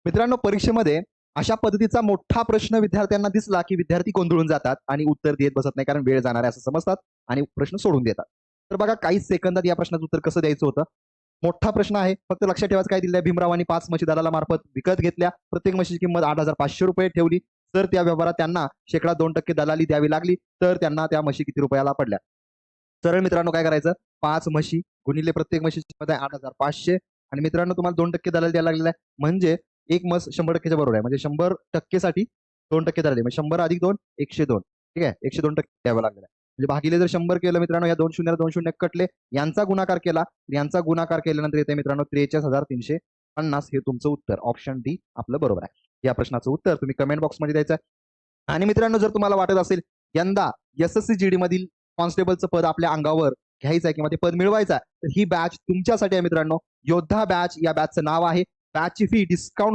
मित्रांनो, परीक्षेमध्ये अशा पद्धतीचा मोठा प्रश्न विद्यार्थ्यांना दिसला की विद्यार्थी गोंधळून जातात आणि उत्तर देत बसत नाही, कारण वेळ जाणार आहे असं समजतात आणि प्रश्न सोडून देतात. तर बघा, काही सेकंदात या प्रश्नाचं उत्तर कसं द्यायचं होतं. मोठा प्रश्न आहे, फक्त लक्षात ठेवायचं काय दिलंय. भीमरावांनी 5 म्हशी दलालामार्फत विकत घेतल्या, प्रत्येक म्हशीची किंमत 8,500 रुपये ठेवली. तर त्या व्यवहारात त्यांना शेकडा 2% दलाली द्यावी लागली, तर त्यांना त्या म्हशी किती रुपयाला पडल्या. सरळ मित्रांनो काय करायचं, 5 म्हशी गुणिले प्रत्येक म्हशीची किंमत आहे 8,500 आणि मित्रांनो तुम्हाला 2% दलाल द्यायला लागलेला आहे. म्हणजे एक म्हस 100%च्या बरोबर आहे. म्हणजे 100% साठी 2% दलाली, म्हणजे 100 अधिक 2 102. ठीक आहे, 102% द्यावं लागलेलं आहे. म्हणजे भागिले जर 100 केलं मित्रांनो, या 2 शून्याला 2 शून्य कटले, यांचा गुणाकार केला, यांचा गुणाकार केल्यानंतर येते मित्रांनो 43,350. हे तुमचं उत्तर ऑप्शन डी आपलं बरोबर आहे. या प्रश्नाचं उत्तर तुम्ही कमेंट बॉक्समध्ये द्यायचं आहे. आणि मित्रांनो, जर तुम्हाला वाटत असेल यंदा एसएससी जीडी मधील कॉन्स्टेबलचं पद आपल्या अंगावर घ्यायचं आहे किंवा ते पद मिळवायचं आहे, तर ही बॅच तुमच्यासाठी आहे मित्रांनो. योद्धा बॅच या बॅचचं नाव आहे. बॅचची फी डिस्काउंट